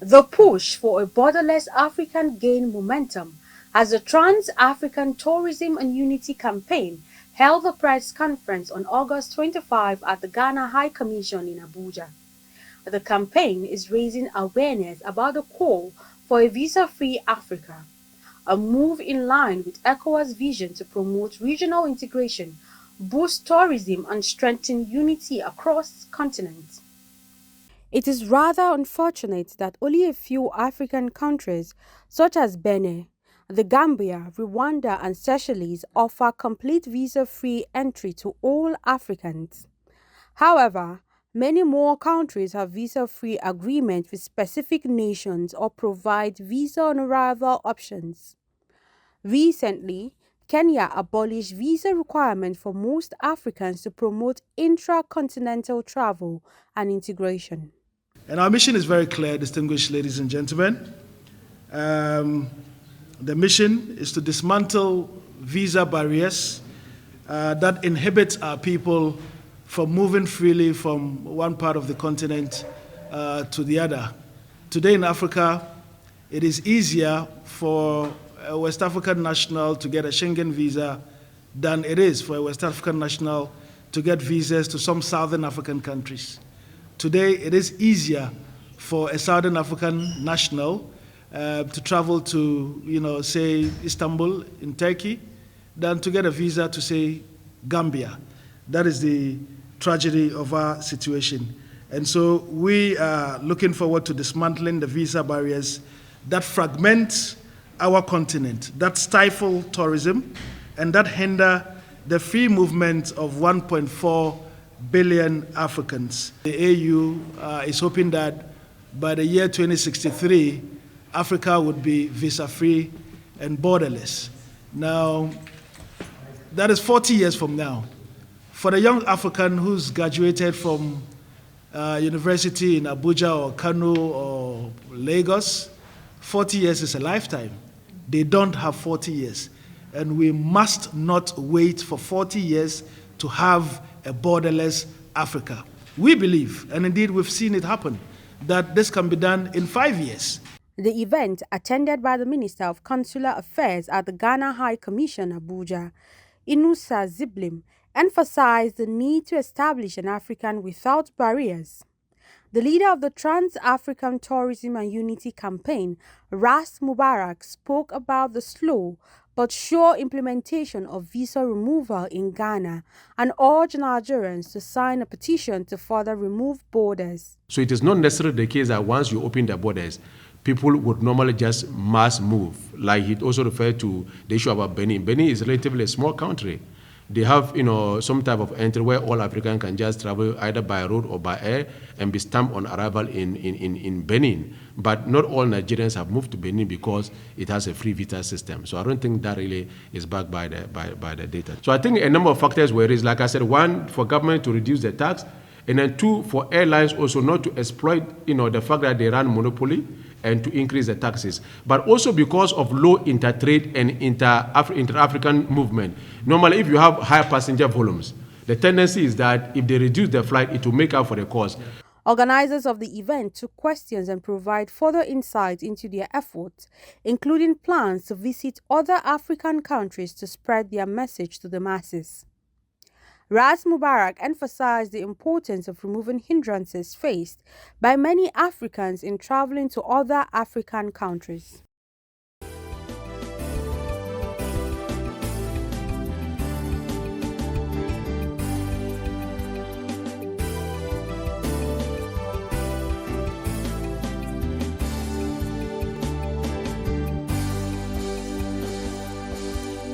The push for a borderless Africa gained momentum as the Trans-African Tourism and Unity Campaign held a press conference on August 25 at the Ghana High Commission in Abuja. The campaign is raising awareness about the call for a visa-free Africa, a move in line with ECOWAS's vision to promote regional integration, boost tourism, and strengthen unity across the continent. It is rather unfortunate that only a few African countries, such as Benin, the Gambia, Rwanda, and Seychelles, offer complete visa-free entry to all Africans. However, many more countries have visa-free agreements with specific nations or provide visa-on-arrival options. Recently, Kenya abolished visa requirements for most Africans to promote intra-continental travel and integration. And our mission is very clear, distinguished ladies and gentlemen. The mission is to dismantle visa barriers that inhibit our people from moving freely from one part of the continent to the other. Today in Africa, it is easier for a West African national to get a Schengen visa than it is for a West African national to get visas to some Southern African countries. Today, it is easier for a Southern African national to travel to, say, Istanbul in Turkey than to get a visa to, say, Gambia. That is the tragedy of our situation. And so we are looking forward to dismantling the visa barriers that fragment our continent, that stifle tourism, and that hinder the free movement of 1.4 billion Africans. The AU is hoping that by the year 2063, Africa would be visa-free and borderless. Now, that is 40 years from now. For the young African who's graduated from university in Abuja or Kano or Lagos, 40 years is a lifetime. They don't have 40 years. And we must not wait for 40 years to have a borderless Africa. We believe, and indeed we've seen it happen, that this can be done in 5 years. The event, attended by the Minister of Consular Affairs at the Ghana High Commission, Abuja, Inusa Ziblim, emphasized the need to establish an African without barriers. The leader of the Trans-African Tourism and Unity Campaign, Ras Mubarak, spoke about the slow but sure implementation of visa removal in Ghana and urged Nigerians to sign a petition to further remove borders. So it is not necessarily the case that once you open the borders, people would normally just mass move. Like he also referred to the issue about Benin. Benin is relatively a small country. They have, some type of entry where all Africans can just travel either by road or by air and be stamped on arrival in Benin. But not all Nigerians have moved to Benin because it has a free visa system. So I don't think that really is backed by the data. So I think a number of factors were raised. Like I said, one, for government to reduce the tax, and then two, for airlines also not to exploit, the fact that they run monopoly and to increase the taxes, but also because of low intertrade and inter-African movement. Normally, if you have high passenger volumes, the tendency is that if they reduce the flight, it will make up for the cost. Organizers of the event took questions and provide further insight into their efforts, including plans to visit other African countries to spread their message to the masses. Ras Mubarak emphasized the importance of removing hindrances faced by many Africans in traveling to other African countries.